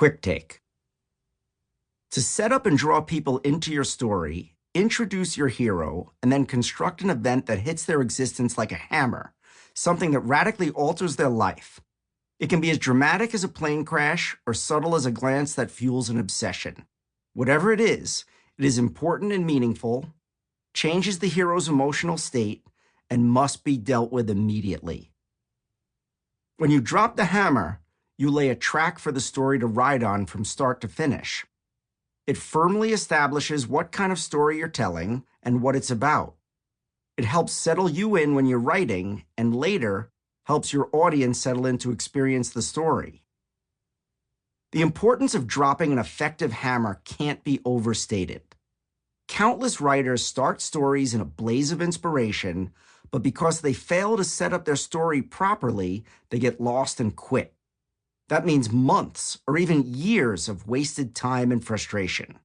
Quick take. To set up and draw people into your story, introduce your hero, and then construct an event that hits their existence like a hammer, something that radically alters their life. It can be as dramatic as a plane crash or subtle as a glance that fuels an obsession. Whatever it is important and meaningful, changes the hero's emotional state, and must be dealt with immediately. When you drop the hammer, you lay a track for the story to ride on from start to finish. It firmly establishes what kind of story you're telling and what it's about. It helps settle you in when you're writing, and later helps your audience settle in to experience the story. The importance of dropping an effective hammer can't be overstated. Countless writers start stories in a blaze of inspiration, but because they fail to set up their story properly, they get lost and quit. That means months or even years of wasted time and frustration.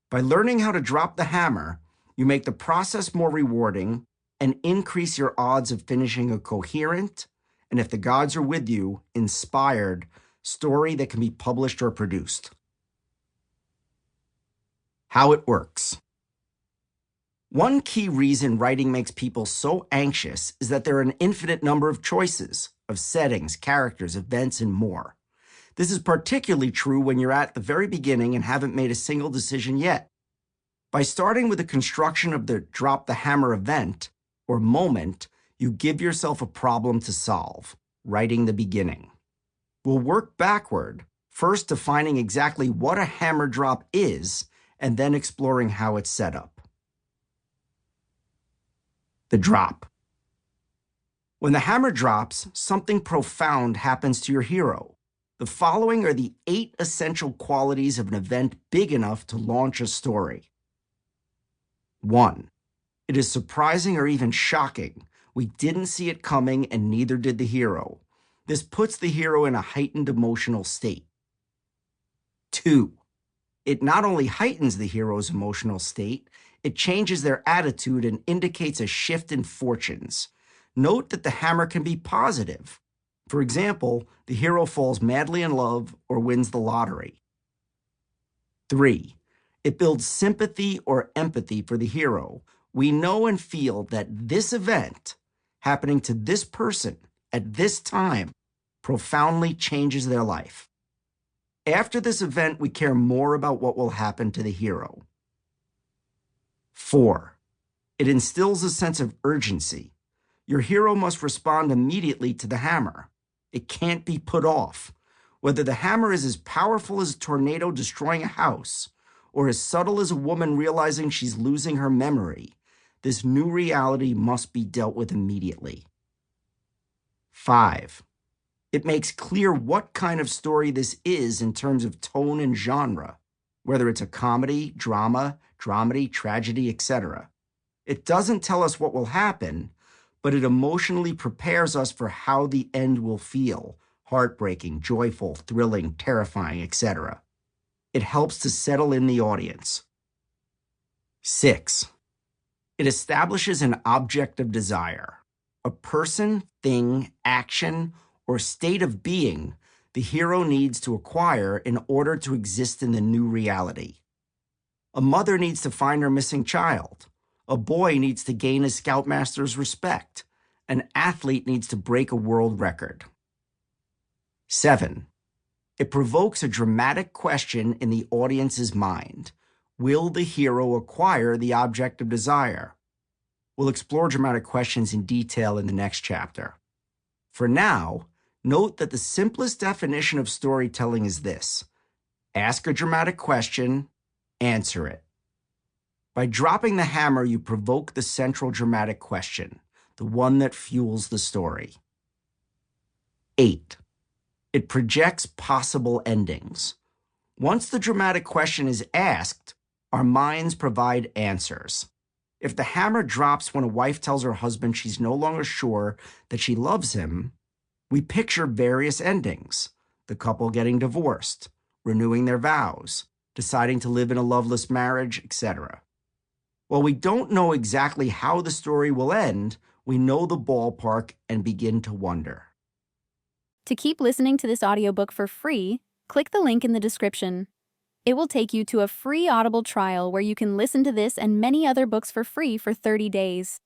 By learning how to drop the hammer, you make the process more rewarding and increase your odds of finishing a coherent, and if the gods are with you, inspired story that can be published or produced. How it works. One key reason writing makes people so anxious is that there are an infinite number of choices of settings, characters, events, and more. This is particularly true when you're at the very beginning and haven't made a single decision yet. By starting with the construction of the drop the hammer event or moment, you give yourself a problem to solve, writing the beginning. We'll work backward, first defining exactly what a hammer drop is, and then exploring how it's set up. The drop. When the hammer drops, something profound happens to your hero. The following are the 8 essential qualities of an event big enough to launch a story. 1. It is surprising or even shocking. We didn't see it coming, and neither did the hero. This puts the hero in a heightened emotional state. 2. It not only heightens the hero's emotional state, it changes their attitude and indicates a shift in fortunes. Note that the hammer can be positive. For example, the hero falls madly in love or wins the lottery. 3. It builds sympathy or empathy for the hero. We know and feel that this event, happening to this person at this time, profoundly changes their life. After this event, we care more about what will happen to the hero. 4. It instills a sense of urgency. Your hero must respond immediately to the hammer. It can't be put off. Whether the hammer is as powerful as a tornado destroying a house, or as subtle as a woman realizing she's losing her memory, this new reality must be dealt with immediately. 5. It makes clear what kind of story this is in terms of tone and genre, whether it's a comedy, drama, dramedy, tragedy, etc. It doesn't tell us what will happen, but it emotionally prepares us for how the end will feel: heartbreaking, joyful, thrilling, terrifying, etc. It helps to settle in the audience. 6. It establishes an object of desire, a person, thing, action, or state of being the hero needs to acquire in order to exist in the new reality. A mother needs to find her missing child. A boy needs to gain his scoutmaster's respect. An athlete needs to break a world record. 7. It provokes a dramatic question in the audience's mind. Will the hero acquire the object of desire? We'll explore dramatic questions in detail in the next chapter. For now, note that the simplest definition of storytelling is this: ask a dramatic question, answer it. By dropping the hammer, you provoke the central dramatic question, the one that fuels the story. 8. It projects possible endings. Once the dramatic question is asked, our minds provide answers. If the hammer drops when a wife tells her husband she's no longer sure that she loves him, we picture various endings: the couple getting divorced, renewing their vows, deciding to live in a loveless marriage, etc. While we don't know exactly how the story will end, we know the ballpark and begin to wonder. To keep listening to this audiobook for free, Click the link in the description. It will take you to a free Audible trial where you can listen to this and many other books for free for 30 days.